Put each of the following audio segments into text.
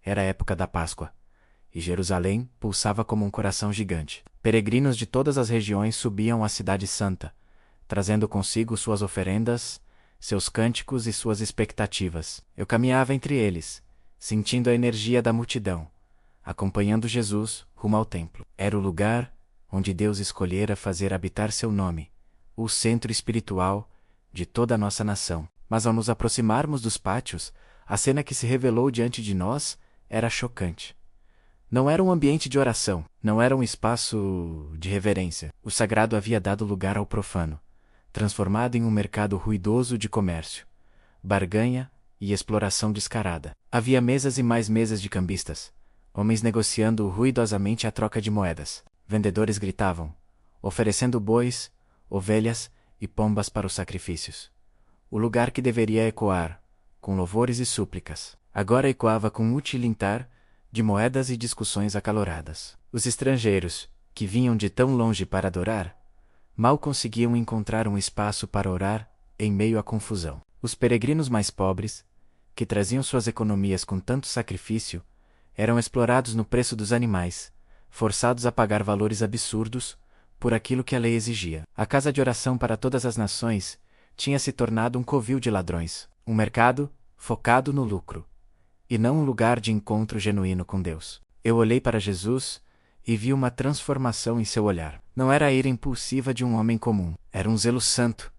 Era a época da Páscoa, e Jerusalém pulsava como um coração gigante. Peregrinos de todas as regiões subiam à Cidade Santa, trazendo consigo suas oferendas, seus cânticos e suas expectativas. Eu caminhava entre eles, sentindo a energia da multidão, acompanhando Jesus rumo ao templo. Era o lugar onde Deus escolhera fazer habitar seu nome, o centro espiritual de toda a nossa nação. Mas ao nos aproximarmos dos pátios, a cena que se revelou diante de nós era chocante. Não era um ambiente de oração, não era um espaço de reverência. O sagrado havia dado lugar ao profano, transformado em um mercado ruidoso de comércio, barganha e exploração descarada. Havia mesas e mais mesas de cambistas, homens negociando ruidosamente a troca de moedas. Vendedores gritavam, oferecendo bois, ovelhas e pombas para os sacrifícios. O lugar que deveria ecoar, com louvores e súplicas, agora ecoava com um tilintar de moedas e discussões acaloradas. Os estrangeiros, que vinham de tão longe para adorar, mal conseguiam encontrar um espaço para orar em meio à confusão. Os peregrinos mais pobres, que traziam suas economias com tanto sacrifício, eram explorados no preço dos animais, forçados a pagar valores absurdos por aquilo que a lei exigia. A casa de oração para todas as nações tinha se tornado um covil de ladrões, um mercado focado no lucro, e não um lugar de encontro genuíno com Deus. Eu olhei para Jesus e vi uma transformação em seu olhar. Não era a ira impulsiva de um homem comum, era um zelo santo,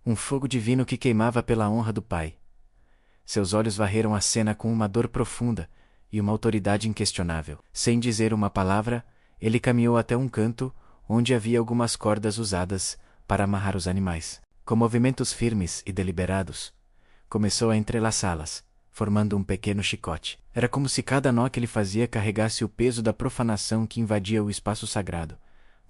um fogo divino que queimava pela honra do Pai. Seus olhos varreram a cena com uma dor profunda e uma autoridade inquestionável. Sem dizer uma palavra, ele caminhou até um canto onde havia algumas cordas usadas para amarrar os animais. Com movimentos firmes e deliberados, começou a entrelaçá-las, formando um pequeno chicote. Era como se cada nó que ele fazia carregasse o peso da profanação que invadia o espaço sagrado,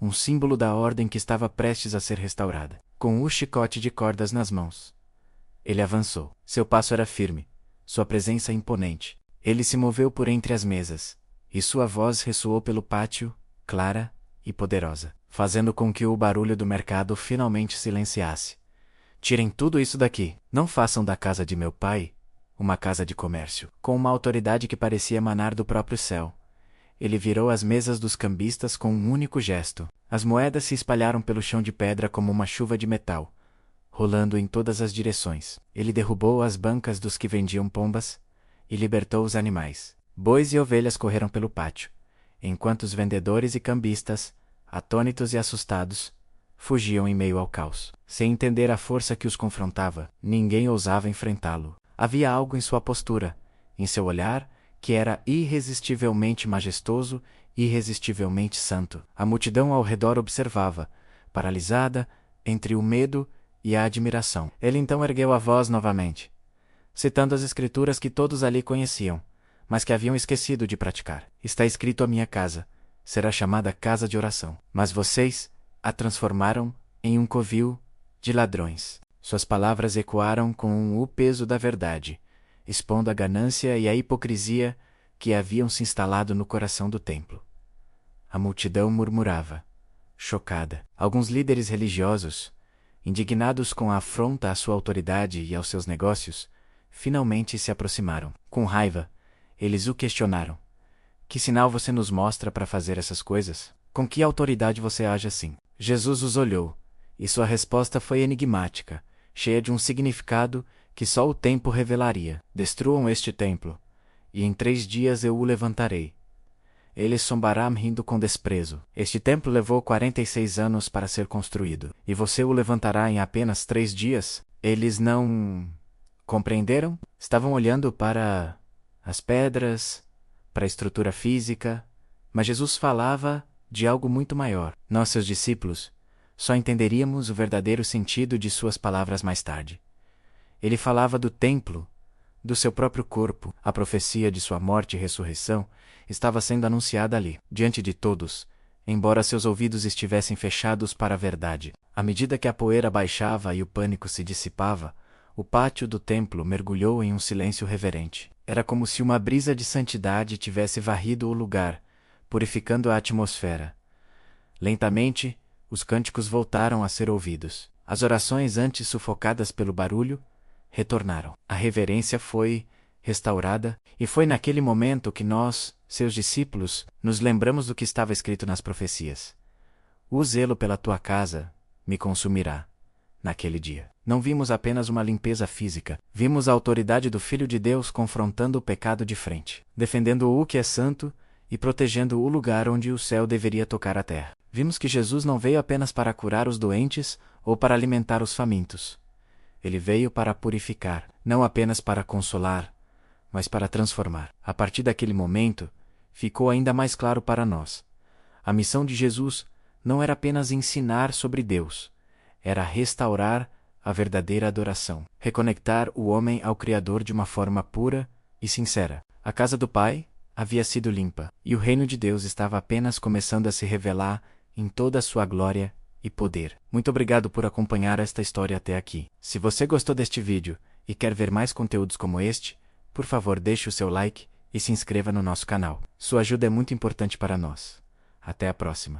um símbolo da ordem que estava prestes a ser restaurada. Com o chicote de cordas nas mãos, ele avançou. Seu passo era firme, sua presença imponente. Ele se moveu por entre as mesas, e sua voz ressoou pelo pátio, clara e poderosa, fazendo com que o barulho do mercado finalmente silenciasse. Tirem tudo isso daqui. Não façam da casa de meu pai uma casa de comércio. Com uma autoridade que parecia emanar do próprio céu, ele virou as mesas dos cambistas com um único gesto. As moedas se espalharam pelo chão de pedra como uma chuva de metal, rolando em todas as direções. Ele derrubou as bancas dos que vendiam pombas e libertou os animais. Bois e ovelhas correram pelo pátio, enquanto os vendedores e cambistas, atônitos e assustados, fugiam em meio ao caos. Sem entender a força que os confrontava, ninguém ousava enfrentá-lo. Havia algo em sua postura, em seu olhar, que era irresistivelmente majestoso e irresistivelmente santo. A multidão ao redor observava, paralisada, entre o medo e a admiração. Ele então ergueu a voz novamente, citando as escrituras que todos ali conheciam, mas que haviam esquecido de praticar. Está escrito: a minha casa será chamada casa de oração, mas vocês a transformaram em um covil de ladrões. Suas palavras ecoaram com o peso da verdade, expondo a ganância e a hipocrisia que haviam se instalado no coração do templo. A multidão murmurava, chocada. Alguns líderes religiosos, indignados com a afronta à sua autoridade e aos seus negócios, finalmente se aproximaram. Com raiva, eles o questionaram: que sinal você nos mostra para fazer essas coisas? Com que autoridade você age assim? Jesus os olhou, e sua resposta foi enigmática, cheia de um significado que só o tempo revelaria. Destruam este templo, e em 3 dias eu o levantarei. Ele zombará rindo com desprezo. Este templo levou 46 anos para ser construído, e você o levantará em apenas 3 dias? Eles não compreenderam? Estavam olhando para as pedras, para a estrutura física, mas Jesus falava de algo muito maior. Nós, seus discípulos, só entenderíamos o verdadeiro sentido de suas palavras mais tarde. Ele falava do templo, do seu próprio corpo. A profecia de sua morte e ressurreição estava sendo anunciada ali, diante de todos, embora seus ouvidos estivessem fechados para a verdade. À medida que a poeira baixava e o pânico se dissipava, o pátio do templo mergulhou em um silêncio reverente. Era como se uma brisa de santidade tivesse varrido o lugar, purificando a atmosfera. Lentamente, os cânticos voltaram a ser ouvidos. As orações antes sufocadas pelo barulho retornaram. A reverência foi restaurada, e foi naquele momento que nós, seus discípulos, nos lembramos do que estava escrito nas profecias. O zelo pela tua casa me consumirá. Naquele dia, não vimos apenas uma limpeza física, vimos a autoridade do Filho de Deus confrontando o pecado de frente, defendendo o que é santo e protegendo o lugar onde o céu deveria tocar a terra. Vimos que Jesus não veio apenas para curar os doentes ou para alimentar os famintos. Ele veio para purificar, não apenas para consolar, mas para transformar. A partir daquele momento, ficou ainda mais claro para nós. A missão de Jesus não era apenas ensinar sobre Deus, era restaurar a verdadeira adoração, reconectar o homem ao Criador de uma forma pura e sincera. A casa do Pai havia sido limpa, e o reino de Deus estava apenas começando a se revelar em toda a sua glória e poder. Muito obrigado por acompanhar esta história até aqui. Se você gostou deste vídeo e quer ver mais conteúdos como este, por favor deixe o seu like e se inscreva no nosso canal. Sua ajuda é muito importante para nós. Até a próxima.